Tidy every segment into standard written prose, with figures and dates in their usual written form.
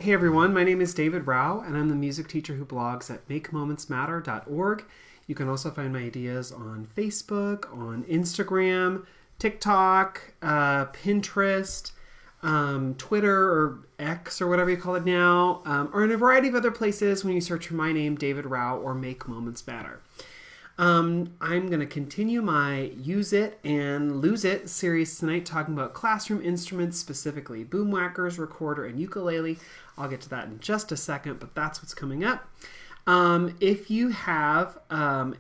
Hey everyone, my name is David Rao, and I'm the music teacher who blogs at makemomentsmatter.org. You can also find my ideas on Facebook, on Instagram, TikTok, Pinterest, Twitter, or X, or whatever you call it now, or in a variety of other places when you search for my name, David Rao, or Make Moments Matter. I'm going to continue my Use It and Lose It series tonight, talking about classroom instruments, specifically Boomwhackers, recorder, and ukulele. I'll get to that in just a second, but that's what's coming up. If you have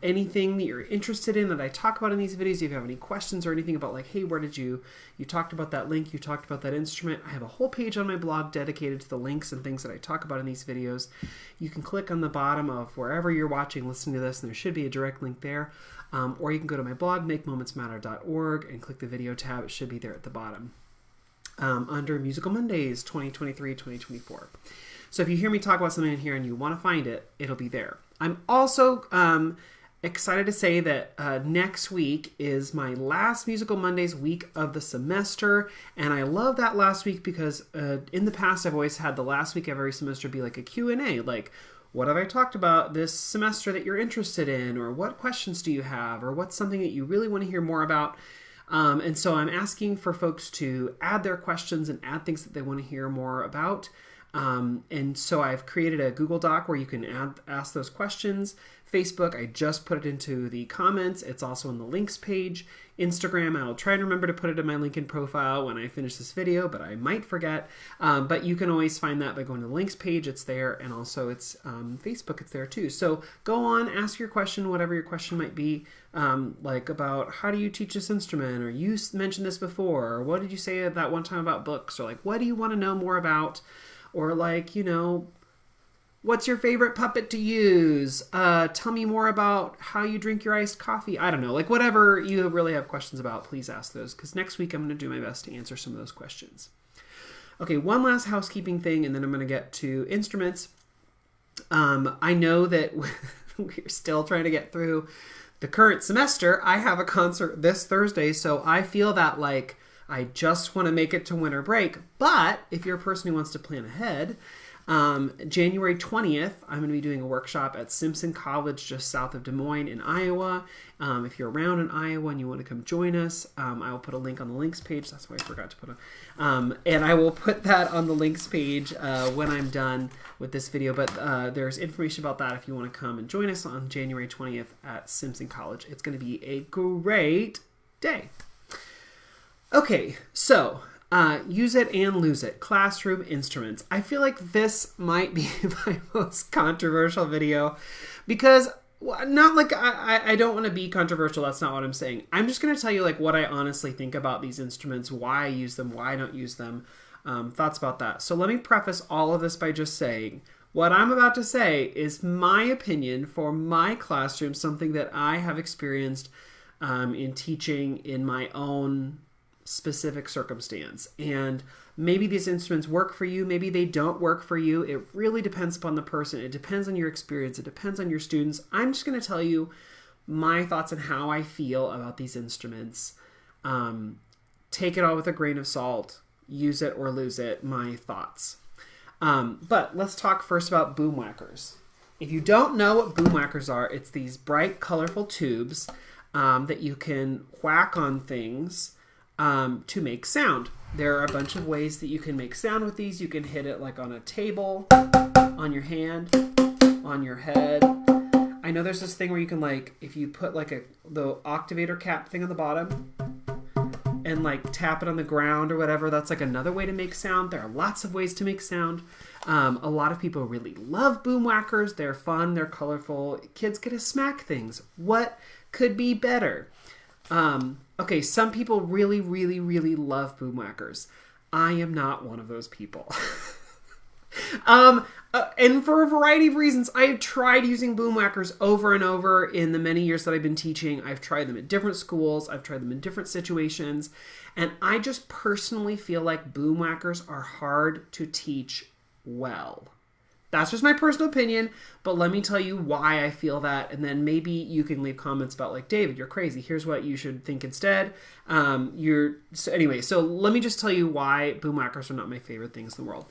anything that you're interested in that I talk about in these videos, if you have any questions or anything about like, hey, where did you talked about that link, you talked about that instrument, I have a whole page on my blog dedicated to the links and things that I talk about in these videos. You can click on the bottom of wherever you're watching, listening to this, and there should be a direct link there. Or you can go to my blog, makemomentsmatter.org, and click the video tab. It should be there at the bottom. Under Musical Mondays 2023-2024. So if you hear me talk about something in here and you want to find it, it'll be there. I'm also excited to say that next week is my last Musical Mondays week of the semester. And I love that last week because in the past, I've always had the last week of every semester be like a Q&A. Like, what have I talked about this semester that you're interested in? Or what questions do you have? Or what's something that you really want to hear more about? And so I'm asking for folks to add their questions and add things that they want to hear more about. And so I've created a Google Doc where you can ask those questions. Facebook, I just put it into the comments. It's also on the links page. Instagram, I'll try and remember to put it in my LinkedIn profile when I finish this video, but I might forget. But you can always find that by going to the links page. It's there. And also it's Facebook, it's there too. So go on, ask your question, whatever your question might be, like about how do you teach this instrument? Or you mentioned this before, or what did you say that one time about books? Or like, what do you want to know more about? Or like, what's your favorite puppet to use? Tell me more about how you drink your iced coffee. I don't know, like whatever you really have questions about, please ask those, because next week I'm going to do my best to answer some of those questions. Okay, one last housekeeping thing, and then I'm going to get to instruments. I know that we're still trying to get through the current semester. I have a concert this Thursday, so I feel that like I just want to make it to winter break. But if you're a person who wants to plan ahead, January 20th, I'm going to be doing a workshop at Simpson College just south of Des Moines in Iowa. If you're around in Iowa and you want to come join us, I will put a link on the links page. That's why I forgot to put it. And I will put that on the links page when I'm done with this video. But there's information about that if you want to come and join us on January 20th at Simpson College. It's going to be a great day. Okay, so Use It and Lose It, classroom instruments. I feel like this might be my most controversial video because not like I don't want to be controversial. That's not what I'm saying. I'm just going to tell you like what I honestly think about these instruments, why I use them, why I don't use them, thoughts about that. So let me preface all of this by just saying what I'm about to say is my opinion for my classroom, something that I have experienced in teaching in my own specific circumstance. And maybe these instruments work for you, maybe they don't work for you. It really depends upon the person. It depends on your experience. It depends on your students. I'm just going to tell you my thoughts on how I feel about these instruments. Take it all with a grain of salt. Use it or lose it. My thoughts. But let's talk first about Boomwhackers. If you don't know what Boomwhackers are, it's these bright, colorful tubes that you can whack on things to make sound. There are a bunch of ways that you can make sound with these. You can hit it like on a table, on your hand, on your head. I know there's this thing where you can like, if you put like the octavator cap thing on the bottom and like tap it on the ground or whatever, that's like another way to make sound. There are lots of ways to make sound. A lot of people really love Boomwhackers. They're fun, they're colorful. Kids get to smack things. What could be better? Okay, some people really, really, really love Boomwhackers. I am not one of those people. And for a variety of reasons, I have tried using Boomwhackers over and over in the many years that I've been teaching. I've tried them at different schools. I've tried them in different situations. And I just personally feel like Boomwhackers are hard to teach well. That's just my personal opinion, but let me tell you why I feel that, and then maybe you can leave comments about like, David, you're crazy. Here's what you should think instead. So let me just tell you why Boomwhackers are not my favorite things in the world.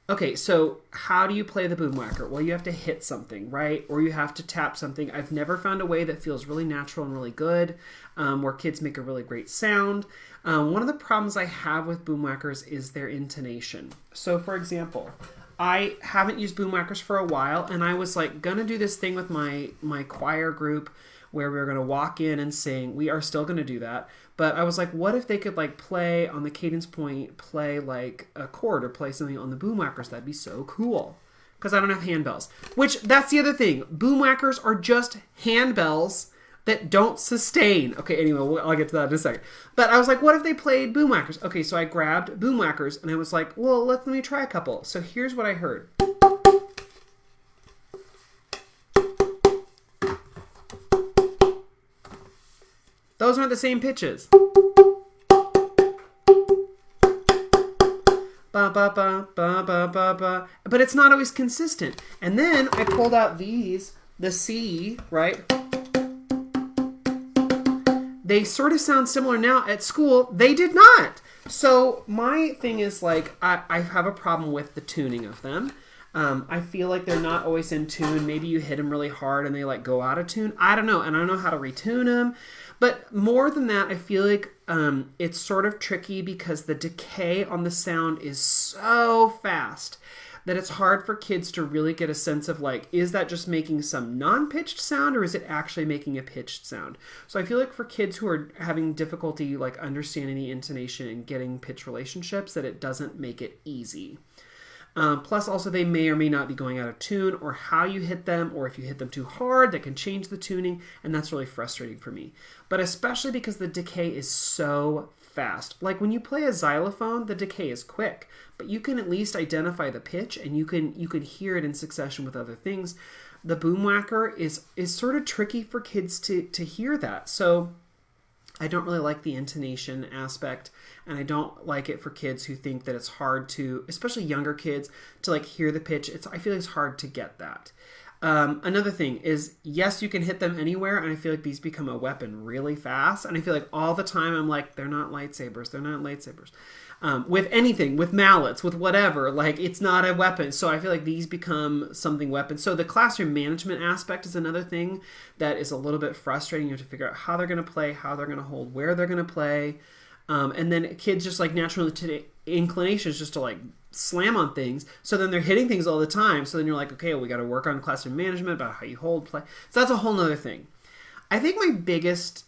Okay, so how do you play the boomwhacker? Well, you have to hit something, right? Or you have to tap something. I've never found a way that feels really natural and really good, where kids make a really great sound. One of the problems I have with boomwhackers is their intonation. So, for example, I haven't used boomwhackers for a while, and I was like gonna do this thing with my choir group where we were gonna walk in and sing. We are still gonna do that. But I was like, what if they could like play on the cadence point, play like a chord or play something on the boomwhackers? That'd be so cool. Because I don't have handbells. Which, that's the other thing. Boomwhackers are just handbells that don't sustain. Okay, anyway, I'll get to that in a second. But I was like, what if they played boomwhackers? Okay, so I grabbed boomwhackers and I was like, well, let me try a couple. So here's what I heard. Those aren't the same pitches. Ba, ba, ba, ba, ba, ba, ba. But it's not always consistent. And then I pulled out these, the C, right? They sort of sound similar now. At school, they did not. So my thing is like, I have a problem with the tuning of them. I feel like they're not always in tune. Maybe you hit them really hard and they like go out of tune. I don't know. And I don't know how to retune them. But more than that, I feel like it's sort of tricky because the decay on the sound is so fast that it's hard for kids to really get a sense of like, is that just making some non-pitched sound or is it actually making a pitched sound? So I feel like for kids who are having difficulty like understanding the intonation and getting pitch relationships, that it doesn't make it easy. Plus, also, they may or may not be going out of tune, or how you hit them, or if you hit them too hard, that can change the tuning, and that's really frustrating for me. But especially because the decay is so fast. Like when you play a xylophone, the decay is quick, but you can at least identify the pitch, and you can hear it in succession with other things. The boomwhacker is sort of tricky for kids to hear that. So I don't really like the intonation aspect, and I don't like it for kids who think that it's hard to, especially younger kids, to like hear the pitch. I feel like it's hard to get that. Another thing is, yes, you can hit them anywhere, and I feel like these become a weapon really fast, and I feel like all the time I'm like, they're not lightsabers, they're not lightsabers. With anything, with mallets, with whatever, like it's not a weapon. So I feel like these become something weapons. So the classroom management aspect is another thing that is a little bit frustrating. You have to figure out how they're going to play, how they're going to hold, where they're going to play. And then kids just like natural inclinations just to like slam on things. So then they're hitting things all the time. So then you're like, okay, well, we got to work on classroom management about how you hold, play. So that's a whole nother thing. I think my biggest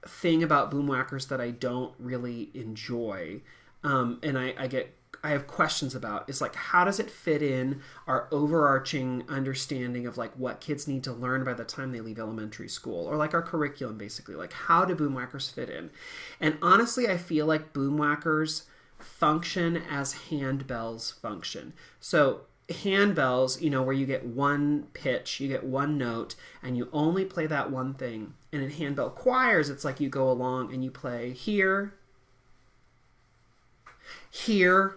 thing about boomwhackers that I don't really enjoy, and I have questions about, is like, how does it fit in our overarching understanding of like what kids need to learn by the time they leave elementary school, or like our curriculum basically, like how do boomwhackers fit in? And honestly, I feel like boomwhackers function as handbells function. So handbells, where you get one pitch, you get one note, and you only play that one thing. And in handbell choirs, it's like you go along and you play here, here,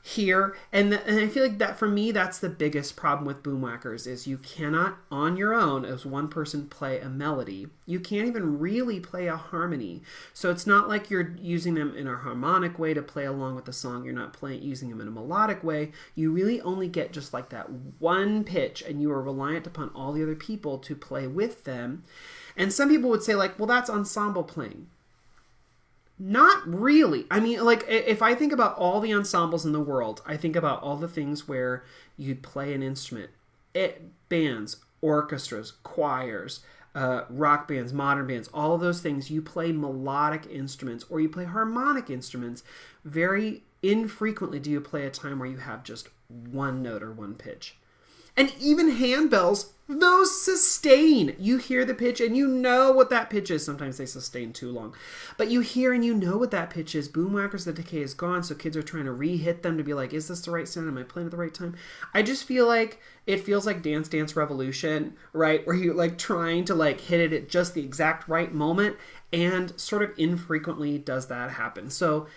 here, and I feel like that for me, that's the biggest problem with boomwhackers, is you cannot on your own as one person play a melody. You can't even really play a harmony. So it's not like you're using them in a harmonic way to play along with the song. You're not using them in a melodic way. You really only get just like that one pitch, and you are reliant upon all the other people to play with them. And some people would say like, well, that's ensemble playing. Not really. I mean, like, if I think about all the ensembles in the world, I think about all the things where you'd play an instrument. Bands, orchestras, choirs, rock bands, modern bands, all of those things, you play melodic instruments or you play harmonic instruments. Very infrequently do you play a time where you have just one note or one pitch. And even handbells, those sustain. You hear the pitch and you know what that pitch is. Sometimes they sustain too long. But you hear and you know what that pitch is. Boomwhackers, the decay is gone, so kids are trying to re-hit them to be like, is this the right sound? Am I playing at the right time? I just feel like it feels like Dance Dance Revolution, right? Where you're like trying to like hit it at just the exact right moment, and sort of infrequently does that happen. So,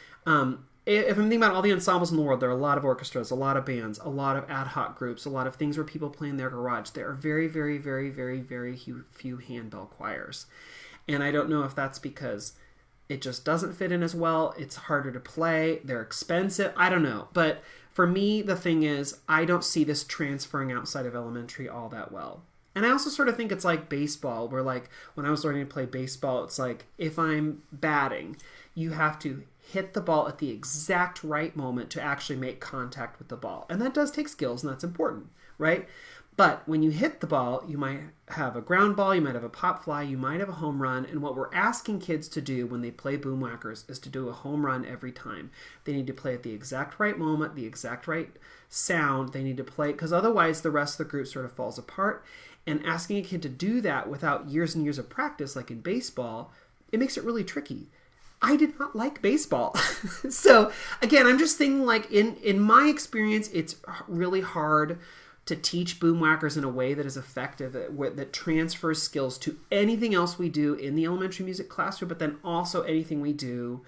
if I'm thinking about all the ensembles in the world, there are a lot of orchestras, a lot of bands, a lot of ad hoc groups, a lot of things where people play in their garage. There are very, very, very, very, very few handbell choirs. And I don't know if that's because it just doesn't fit in as well. It's harder to play. They're expensive. I don't know. But for me, the thing is, I don't see this transferring outside of elementary all that well. And I also sort of think it's like baseball, where like when I was learning to play baseball, it's like if I'm batting, you have to hit the ball at the exact right moment to actually make contact with the ball. And that does take skills, and that's important, right? But when you hit the ball, you might have a ground ball, you might have a pop fly, you might have a home run. And what we're asking kids to do when they play Boomwhackers is to do a home run every time. They need to play at the exact right moment, the exact right sound. They need to play, because otherwise the rest of the group sort of falls apart. And asking a kid to do that without years and years of practice, like in baseball, it makes it really tricky. I did not like baseball. So again, I'm just thinking like in my experience, it's really hard to teach Boomwhackers in a way that is effective, that transfers skills to anything else we do in the elementary music classroom, but then also anything we do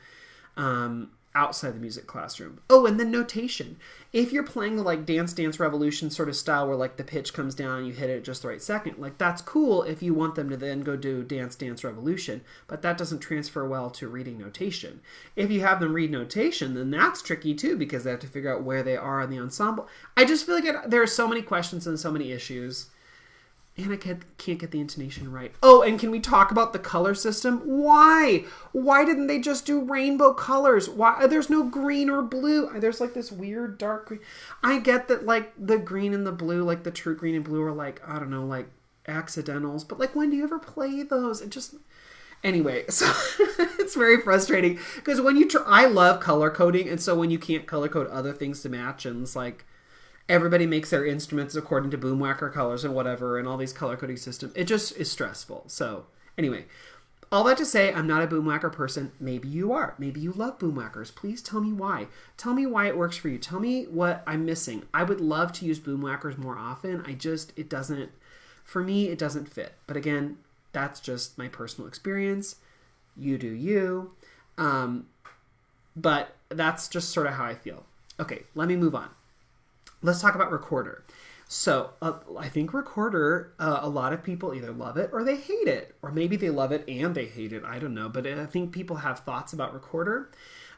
outside the music classroom. Oh, and then notation. If you're playing the like Dance Dance Revolution sort of style where like the pitch comes down and you hit it at just the right second, like that's cool if you want them to then go do Dance Dance Revolution, but that doesn't transfer well to reading notation. If you have them read notation, then that's tricky too, because they have to figure out where they are in the ensemble. I just feel like there are so many questions and so many issues. And I can't get the intonation right. Oh, and can we talk about the color system? Why? Why didn't they just do rainbow colors? Why? There's no green or blue. There's like this weird dark green. I get that like the green and the blue, like the true green and blue are like, I don't know, like accidentals. But like when do you ever play those? It just... Anyway, so it's very frustrating. Because when you I love color coding. And so when you can't color code other things to match, and it's like... Everybody makes their instruments according to Boomwhacker colors and whatever, and all these color coding systems. It just is stressful. So anyway, all that to say, I'm not a Boomwhacker person. Maybe you are. Maybe you love Boomwhackers. Please tell me why. Tell me why it works for you. Tell me what I'm missing. I would love to use Boomwhackers more often. it doesn't, for me, it doesn't fit. But again, that's just my personal experience. You do you. But that's just sort of how I feel. Okay, let me move on. Let's talk about recorder. So I think recorder, a lot of people either love it or they hate it. Or maybe they love it and they hate it. I don't know. But I think people have thoughts about recorder.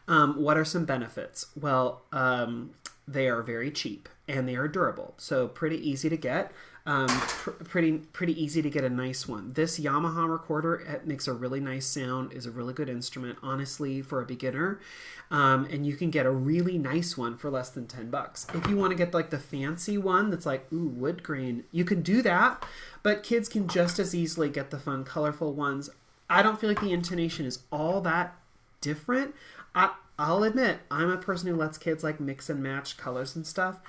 What are some benefits? Well, they are very cheap and they are durable. So pretty easy to get. Pretty easy to get a nice one. This Yamaha recorder, it makes a really nice sound, is a really good instrument, honestly, for a beginner. And you can get a really nice one for less than $10. If you want to get like the fancy one that's like, ooh, wood grain, you can do that, but kids can just as easily get the fun, colorful ones. I don't feel like the intonation is all that different. I'll admit, I'm a person who lets kids like mix and match colors and stuff.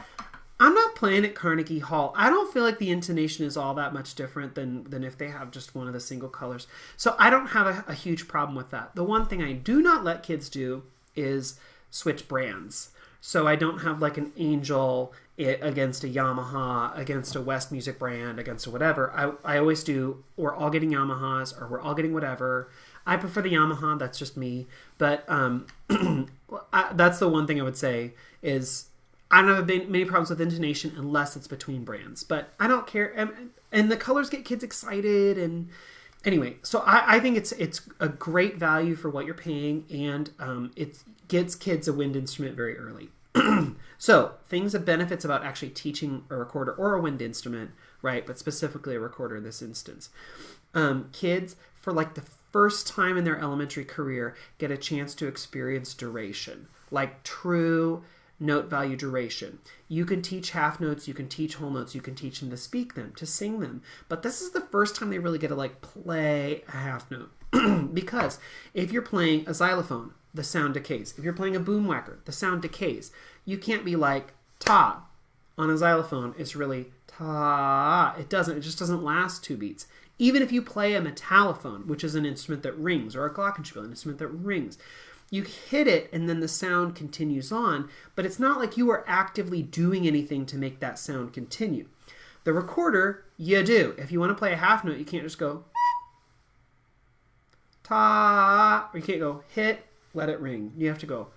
I'm not playing at Carnegie Hall. I don't feel like the intonation is all that much different than if they have just one of the single colors. So I don't have a huge problem with that. The one thing I do not let kids do is switch brands. So I don't have like an Angel against a Yamaha, against a West Music brand, against a whatever. I always do, we're all getting Yamahas or we're all getting whatever. I prefer the Yamaha, that's just me. But that's the one thing I would say is I don't have many problems with intonation unless it's between brands. But I don't care. And the colors get kids excited. And anyway, so I think it's a great value for what you're paying. And it gets kids a wind instrument very early. So things of benefits about actually teaching a recorder or a wind instrument, right? But specifically a recorder in this instance. Kids, for like the first time in their elementary career, get a chance to experience duration. Like true note value duration. You can teach half notes, you can teach whole notes, you can teach them to speak them, to sing them. But this is the first time they really get to like play a half note. Because if you're playing a xylophone, the sound decays. If you're playing a boomwhacker, the sound decays. You can't be like ta on a xylophone. It's really ta. It just doesn't last 2 beats. Even if you play a metallophone, which is an instrument that rings, or a glockenspiel, an instrument that rings, you hit it and then the sound continues on, but it's not like you are actively doing anything to make that sound continue. The recorder, you do. If you want to play a half note, you can't just go ta, or you can't go hit, let it ring. You have to go.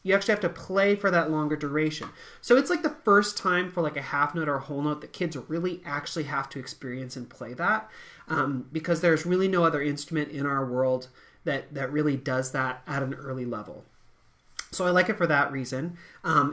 You actually have to play for that longer duration. So it's like the first time for like a half note or a whole note that kids really actually have to experience and play that, because there's really no other instrument in our world that really does that at an early level. So I like it for that reason.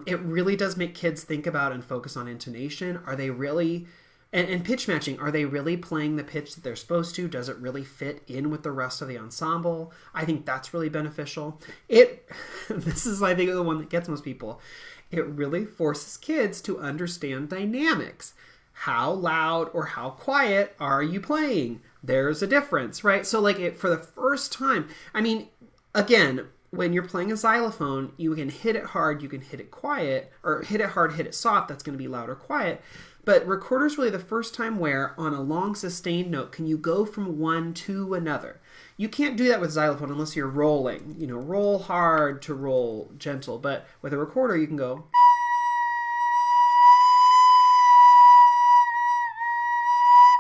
It really does make kids think about and focus on intonation. Are they really, and pitch matching, are they really playing the pitch that they're supposed to? Does it really fit in with the rest of the ensemble? I think that's really beneficial. This is, I think, the one that gets most people. It really forces kids to understand dynamics. How loud or how quiet are you playing? There's a difference, right? So like for the first time, I mean, again, when you're playing a xylophone, you can hit it hard, you can hit it quiet, or hit it hard, hit it soft, that's going to be loud or quiet. But recorder's really the first time where, on a long sustained note, can you go from one to another. You can't do that with xylophone unless you're rolling. Roll hard to roll gentle. But with a recorder, you can go...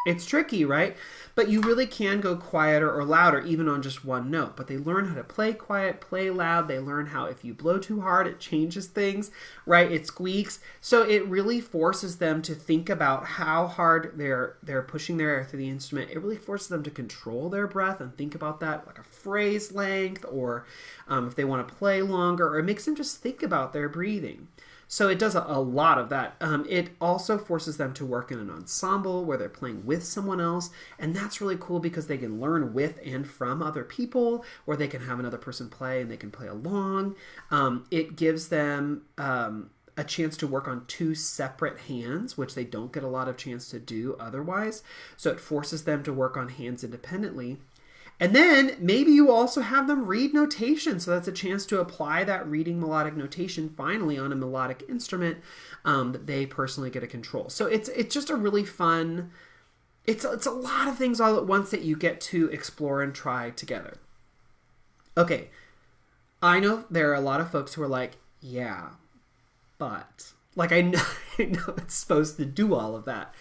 It's tricky, right? But you really can go quieter or louder even on just one note. But they learn how to play quiet, play loud. They learn how if you blow too hard, it changes things, right? It squeaks. So it really forces them to think about how hard they're pushing their air through the instrument. It really forces them to control their breath and think about that, like a phrase length, or if they want to play longer, or it makes them just think about their breathing. So it does a lot of that. It also forces them to work in an ensemble where they're playing with someone else. And that's really cool because they can learn with and from other people, or they can have another person play and they can play along. It gives them a chance to work on two separate hands, which they don't get a lot of chance to do otherwise. So it forces them to work on hands independently. And then maybe you also have them read notation. So that's a chance to apply that reading melodic notation finally on a melodic instrument that they personally get to control. So it's just a really fun, it's a lot of things all at once that you get to explore and try together. Okay, I know there are a lot of folks who are like, yeah, but like I know it's supposed to do all of that.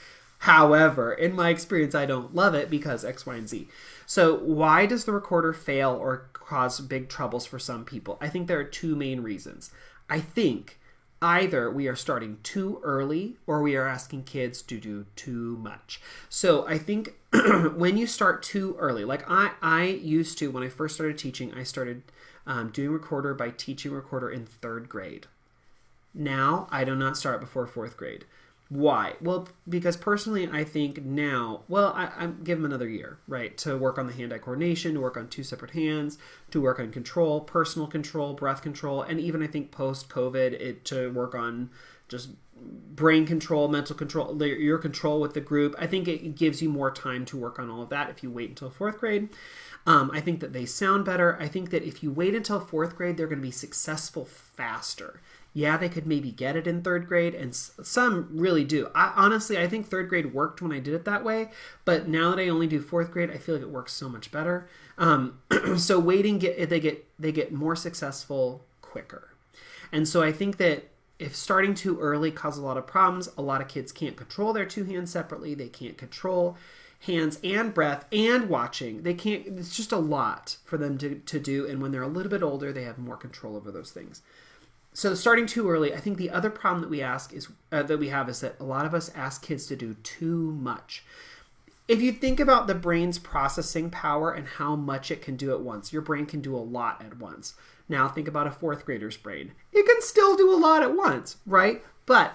However, in my experience, I don't love it because X, Y, and Z. So why does the recorder fail or cause big troubles for some people? I think there are two main reasons. I think either we are starting too early or we are asking kids to do too much. So I think when you start too early, like I used to, when I first started teaching, I started doing recorder by teaching recorder in 3rd grade. Now I do not start before 4th grade. Why? Well, because personally, I think now, I give them another year, right? To work on the hand-eye coordination, to work on two separate hands, to work on control, personal control, breath control, and even I think post-COVID, to work on just brain control, mental control, your control with the group. I think it gives you more time to work on all of that if you wait until 4th grade. I think that they sound better. I think that if you wait until 4th grade, they're going to be successful faster. Yeah, they could maybe get it in 3rd grade, and some really do. Honestly, I think 3rd grade worked when I did it that way, but now that I only do 4th grade, I feel like it works so much better. So waiting, they get more successful quicker. And so I think that if starting too early causes a lot of problems, a lot of kids can't control their two hands separately. They can't control hands and breath and watching. They can't. It's just a lot for them to do, and when they're a little bit older, they have more control over those things. So starting too early, I think the other problem that we have is that a lot of us ask kids to do too much. If you think about the brain's processing power and how much it can do at once, your brain can do a lot at once. Now think about a 4th grader's brain. It can still do a lot at once, right? But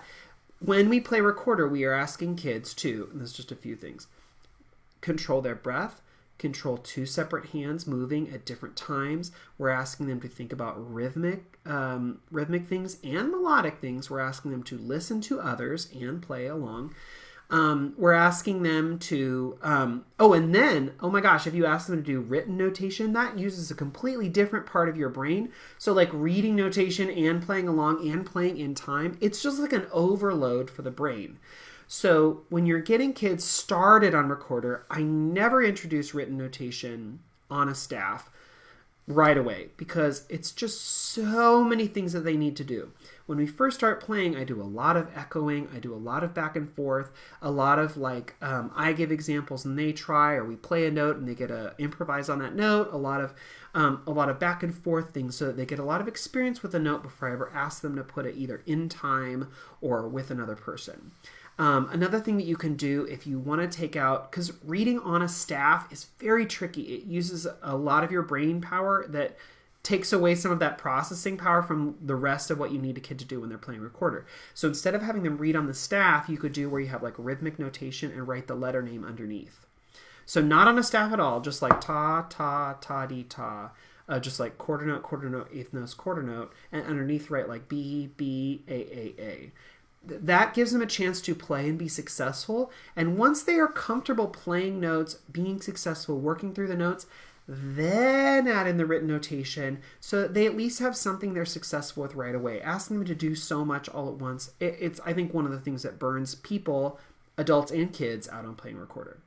when we play recorder, we are asking kids to, and there's just a few things, control their breath, control two separate hands moving at different times. We're asking them to think about rhythmic things and melodic things. We're asking them to listen to others and play along. We're asking them to, oh my gosh, if you ask them to do written notation, that uses a completely different part of your brain. So like reading notation and playing along and playing in time, it's just like an overload for the brain. So when you're getting kids started on recorder, I never introduce written notation on a staff right away because it's just so many things that they need to do. When we first start playing, I do a lot of echoing, I do a lot of back and forth, a lot of I give examples and they try, or we play a note and they get to improvise on that note, a lot of back and forth things so that they get a lot of experience with the note before I ever ask them to put it either in time or with another person. Another thing that you can do if you want to take out, because reading on a staff is very tricky. It uses a lot of your brain power that takes away some of that processing power from the rest of what you need a kid to do when they're playing recorder. So instead of having them read on the staff, you could do where you have like rhythmic notation and write the letter name underneath. So not on a staff at all, just like ta, ta, ta, dee, ta. Just like quarter note, eighth note, quarter note, and underneath write like B, B, A. That gives them a chance to play and be successful. And once they are comfortable playing notes, being successful, working through the notes, then add in the written notation so that they at least have something they're successful with right away. Asking them to do so much all at once, it's I think one of the things that burns people, adults and kids, out on playing recorder.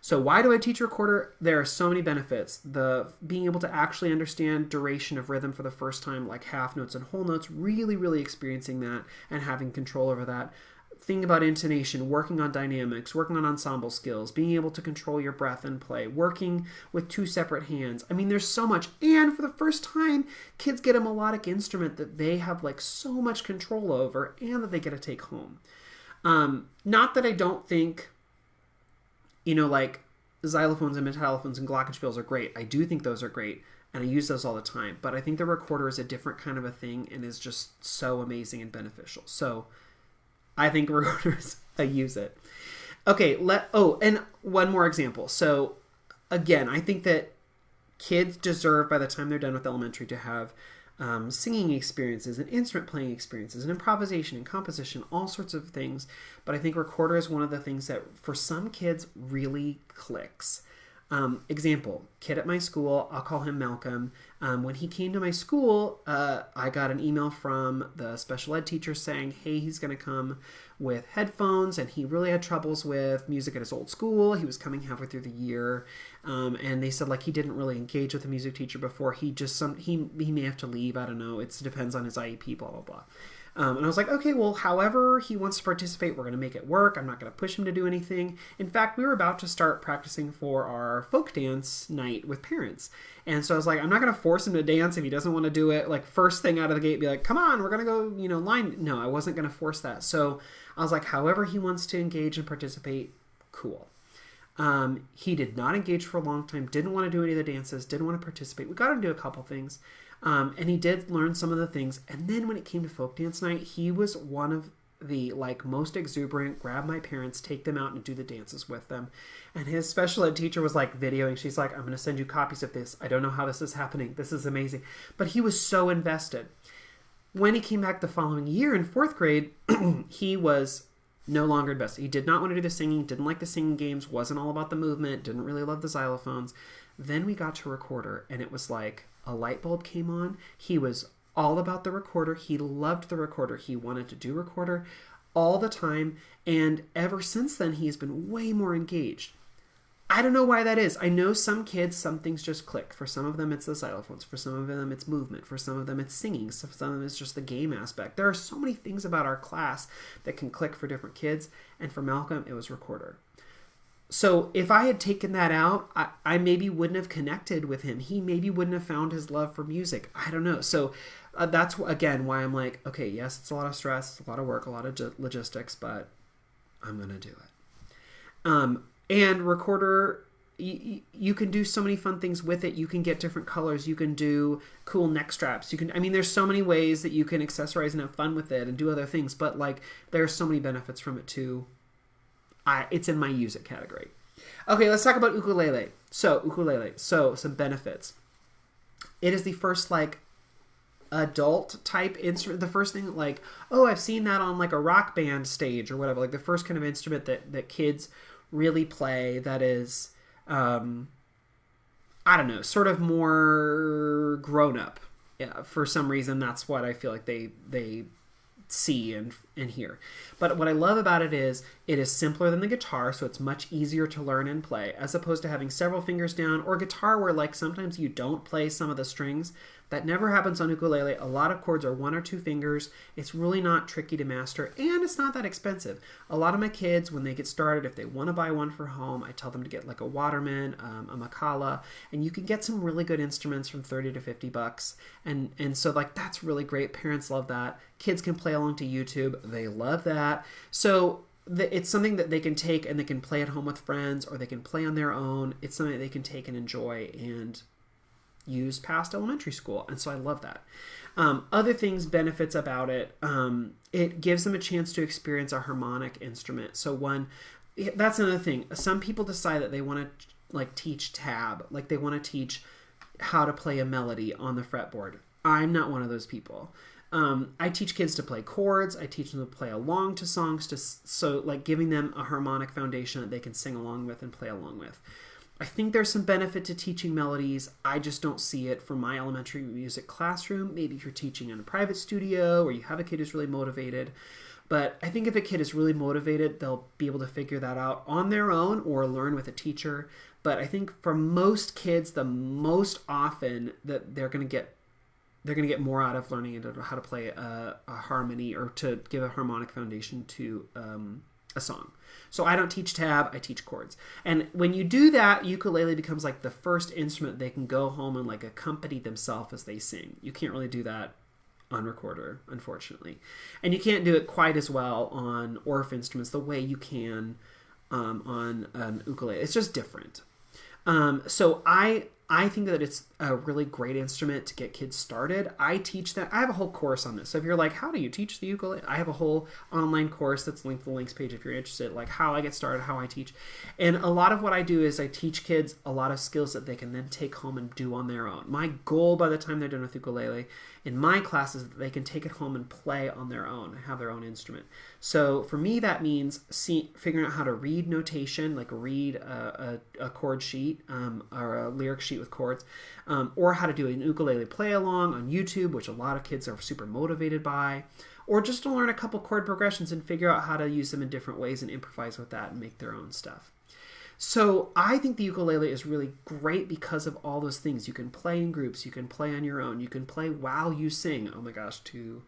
So why do I teach recorder? There are so many benefits. The being able to actually understand duration of rhythm for the first time, like half notes and whole notes, really experiencing that and having control over that. Think about intonation, working on dynamics, working on ensemble skills, being able to control your breath and play, working with two separate hands. I mean, there's so much. And for the first time, kids get a melodic instrument that they have like so much control over and that they get to take home. Not that I don't think, like xylophones and metallophones and glockenspiels are great. I do think those are great, and I use those all the time. But I think the recorder is a different kind of a thing and is just so amazing and beneficial. So I think recorders, I use it. Okay, and one more example. So again, I think that kids deserve, by the time they're done with elementary, to have singing experiences and instrument playing experiences and improvisation and composition, all sorts of things. But I think recorder is one of the things that for some kids really clicks. Example, kid at my school, I'll call him Malcolm. When he came to my school, I got an email from the special ed teacher saying, hey, he's going to come with headphones, and he really had troubles with music at his old school. He was coming halfway through the year, and they said like he didn't really engage with the music teacher before. He may have to leave. I don't know. It depends on his IEP, blah, blah, blah. And I was like, okay, well, however he wants to participate, we're going to make it work. I'm not going to push him to do anything. In fact, we were about to start practicing for our folk dance night with parents. And so I was like, I'm not going to force him to dance if he doesn't want to do it. Like first thing out of the gate, be like, come on, we're going to go, line. No, I wasn't going to force that. So I was like, however he wants to engage and participate, cool. He did not engage for a long time, didn't want to do any of the dances, didn't want to participate. We got him to do a couple things. And he did learn some of the things. And then when it came to folk dance night, he was one of the most exuberant, grab my parents, take them out and do the dances with them. And his special ed teacher was like videoing. She's like, I'm going to send you copies of this. I don't know how this is happening. This is amazing. But he was so invested. When he came back the following year in fourth grade, he was no longer invested. He did not want to do the singing, didn't like the singing games, wasn't all about the movement, didn't really love the xylophones. Then we got to recorder, and it was like a light bulb came on. He was all about the recorder. He loved the recorder. He wanted to do recorder all the time. And ever since then, he's been way more engaged. I don't know why that is. I know some kids, some things just click. For some of them, it's the xylophones. For some of them, it's movement. For some of them, it's singing. For some of them, it's just the game aspect. There are so many things about our class that can click for different kids. And for Malcolm, it was recorder. So if I had taken that out, I maybe wouldn't have connected with him. He maybe wouldn't have found his love for music. I don't know. So that's, again, why I'm like, okay, yes, it's a lot of stress, a lot of work, a lot of logistics, but I'm going to do it. And recorder, you can do so many fun things with it. You can get different colors. You can do cool neck straps. There's so many ways that you can accessorize and have fun with it and do other things. But there are so many benefits from it too. It's in my use it category. Okay, let's talk about ukulele. So some benefits. It is the first adult type instrument. The first thing I've seen that on a rock band stage or whatever. The first kind of instrument that kids really play that is, I don't know, sort of more grown up. Yeah, for some reason, that's what I feel like they see and hear. But what I love about it is simpler than the guitar, so it's much easier to learn and play, as opposed to having several fingers down, or guitar where sometimes you don't play some of the strings. That never happens on ukulele. A lot of chords are one or two fingers. It's really not tricky to master, and it's not that expensive. A lot of my kids, when they get started, if they want to buy one for home, I tell them to get a Waterman, a Macala, and you can get some really good instruments from $30 to $50. And so that's really great. Parents love that. Kids can play along to YouTube. They love that. So it's something that they can take and they can play at home with friends, or they can play on their own. It's something that they can take and enjoy and use past elementary school. And so I love that. Other things, benefits about it, it gives them a chance to experience a harmonic instrument. So that's another thing. Some people decide that they want to like teach tab, like they want to teach how to play a melody on the fretboard. I'm not one of those people. I teach kids to play chords. I teach them to play along to songs, so like giving them a harmonic foundation that they can sing along with and play along with. I think there's some benefit to teaching melodies. I just don't see it from my elementary music classroom. Maybe if you're teaching in a private studio or you have a kid who's really motivated. But I think if a kid is really motivated, they'll be able to figure that out on their own or learn with a teacher. But I think for most kids, the most often that they're going to get more out of learning how to play a harmony or to give a harmonic foundation to a song. So I don't teach tab, I teach chords. And when you do that, ukulele becomes like the first instrument they can go home and like accompany themselves as they sing. You can't really do that on recorder, unfortunately. And you can't do it quite as well on Orff instruments the way you can on an ukulele. It's just different. So I think that it's a really great instrument to get kids started. I teach that. I have a whole course on this. So if you're like, how do you teach the ukulele? I have a whole online course that's linked to the links page if you're interested, like how I get started, how I teach. And a lot of what I do is I teach kids a lot of skills that they can then take home and do on their own. My goal by the time they're done with ukulele in my class is that they can take it home and play on their own and have their own instrument. So for me, that means figuring out how to read notation, like read a chord sheet or a lyric sheet with chords, or how to do an ukulele play along on YouTube, which a lot of kids are super motivated by, or just to learn a couple chord progressions and figure out how to use them in different ways and improvise with that and make their own stuff. So I think the ukulele is really great because of all those things. You can play in groups, you can play on your own, you can play while you sing. Oh my gosh, two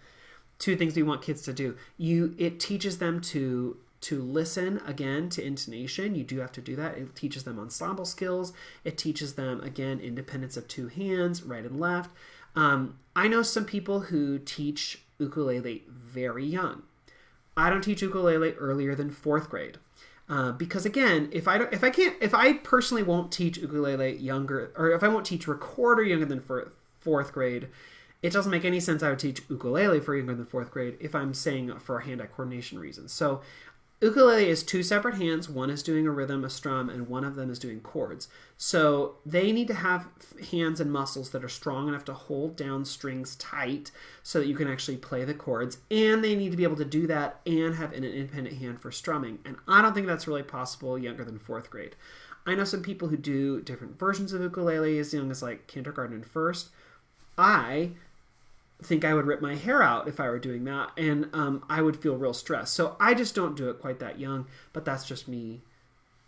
things we want kids to do. It teaches them to listen, again, to intonation. You do have to do that. It teaches them ensemble skills. It teaches them, again, independence of two hands, right and left. I know some people who teach ukulele very young. I don't teach ukulele earlier than 4th grade. Because again, if I personally won't teach ukulele younger, or if I won't teach recorder younger than 4th grade, it doesn't make any sense I would teach ukulele for younger than 4th grade if I'm saying for hand-eye coordination reasons. So ukulele is 2 separate hands. One is doing a rhythm, a strum, and one of them is doing chords. So they need to have hands and muscles that are strong enough to hold down strings tight so that you can actually play the chords. And they need to be able to do that and have an independent hand for strumming. And I don't think that's really possible younger than 4th grade. I know some people who do different versions of ukulele as young as like kindergarten and first. I think I would rip my hair out if I were doing that, and I would feel real stressed. So I just don't do it quite that young, but that's just me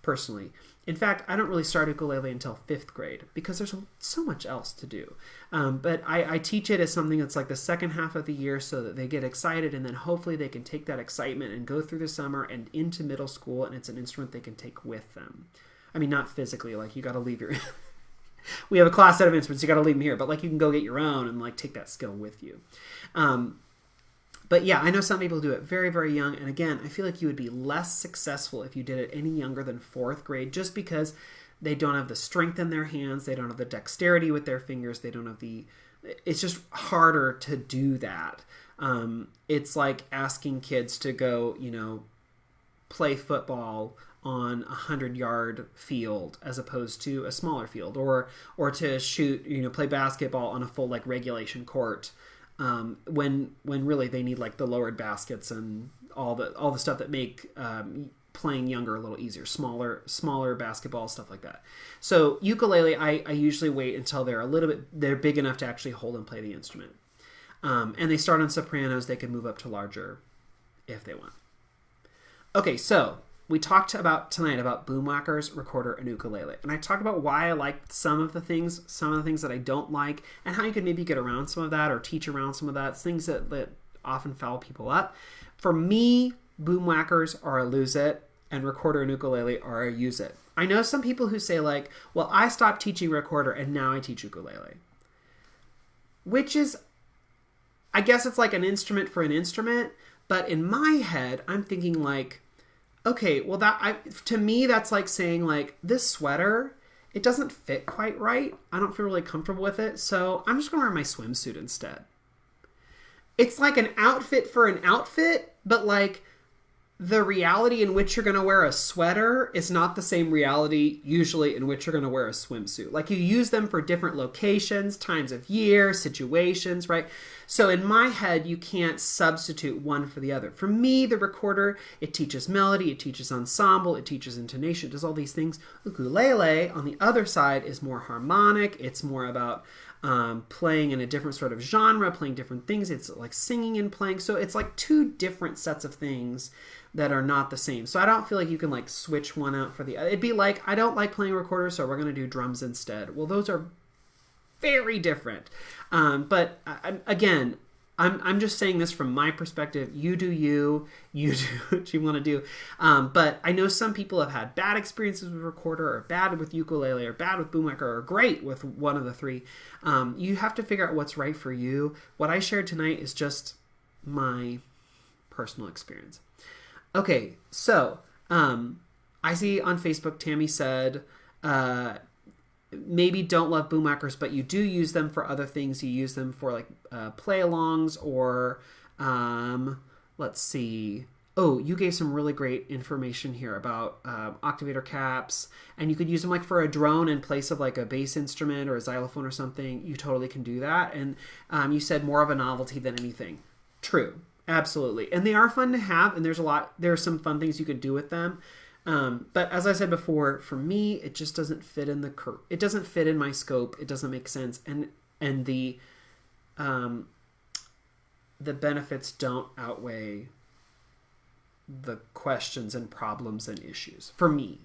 personally. In fact, I don't really start ukulele until 5th grade because there's so much else to do. But I teach it as something that's like the second half of the year so that they get excited, and then hopefully they can take that excitement and go through the summer and into middle school, and it's an instrument they can take with them. I mean, not physically, like you got to leave your... We have a class set of instruments, you got to leave them here, but like you can go get your own and like take that skill with you. But yeah, I know some people do it very, very young. And again, I feel like you would be less successful if you did it any younger than 4th grade, just because they don't have the strength in their hands. They don't have the dexterity with their fingers. They don't have it's just harder to do that. It's like asking kids to go, play football on a 100-yard field as opposed to a smaller field, or to shoot, play basketball on a full like regulation court, when really they need like the lowered baskets and all the stuff that make playing younger a little easier, smaller basketball, stuff like that. So ukulele, I usually wait until they're big enough to actually hold and play the instrument, and they start on sopranos. They can move up to larger if they want. Okay, so we talked tonight about Boomwhackers, recorder, and ukulele. And I talked about why I like some of the things that I don't like, and how you could maybe get around some of that or teach around some of that. It's things that often foul people up. For me, Boomwhackers are a lose it, and recorder and ukulele are a use it. I know some people who say like, well, I stopped teaching recorder and now I teach ukulele. Which is, I guess it's like an instrument for an instrument, but in my head, I'm thinking like, Okay, well to me that's like saying like this sweater, it doesn't fit quite right. I don't feel really comfortable with it, so I'm just gonna wear my swimsuit instead. It's like an outfit for an outfit, but like the reality in which you're going to wear a sweater is not the same reality usually in which you're going to wear a swimsuit. Like you use them for different locations, times of year, situations, right? So in my head, you can't substitute one for the other. For me, the recorder, it teaches melody, it teaches ensemble, it teaches intonation, it does all these things. Ukulele, on the other side, is more harmonic. It's more about playing in a different sort of genre, playing different things. It's like singing and playing. So it's like two different sets of things that are not the same. So I don't feel like you can like switch one out for the other. It'd be like, I don't like playing recorder, so we're going to do drums instead. Well, those are very different. But again, I'm just saying this from my perspective. You do you do what you want to do. But I know some people have had bad experiences with recorder, or bad with ukulele, or bad with Boomwhacker, or great with one of the three. You have to figure out what's right for you. What I shared tonight is just my personal experience. Okay, so I see on Facebook Tammy said maybe don't love Boomwhackers, but you do use them for other things. You use them for like play-alongs or let's see. Oh, you gave some really great information here about octavator caps, and you could use them like for a drone in place of like a bass instrument or a xylophone or something. You totally can do that. And you said more of a novelty than anything. True. Absolutely. And they are fun to have, and there are some fun things you could do with them. But as I said before, for me, it just doesn't fit in it doesn't fit in my scope. It doesn't make sense. And the benefits don't outweigh the questions and problems and issues for me.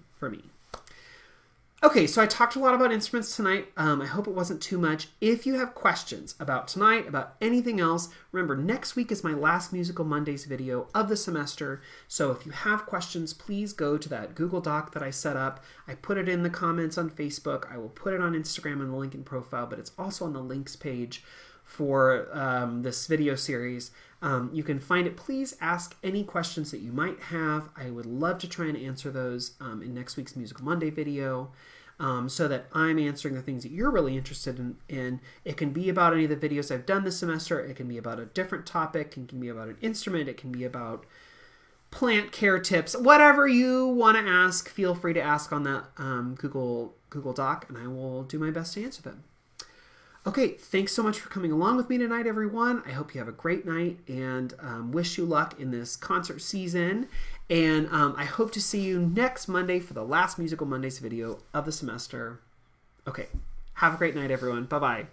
Okay, so I talked a lot about instruments tonight. I hope it wasn't too much. If you have questions about tonight, about anything else, remember next week is my last Musical Mondays video of the semester. So if you have questions, please go to that Google Doc that I set up. I put it in the comments on Facebook. I will put it on Instagram in the link in profile, but it's also on the links page for this video series. You can find it. Please ask any questions that you might have. I would love to try and answer those in next week's Musical Monday video, so that I'm answering the things that you're really interested in. It can be about any of the videos I've done this semester. It can be about a different topic. It can be about an instrument. It can be about plant care tips. Whatever you want to ask, feel free to ask on that Google Doc, and I will do my best to answer them. Okay, thanks so much for coming along with me tonight, everyone. I hope you have a great night, and wish you luck in this concert season. And I hope to see you next Monday for the last Musical Mondays video of the semester. Okay, have a great night, everyone. Bye-bye.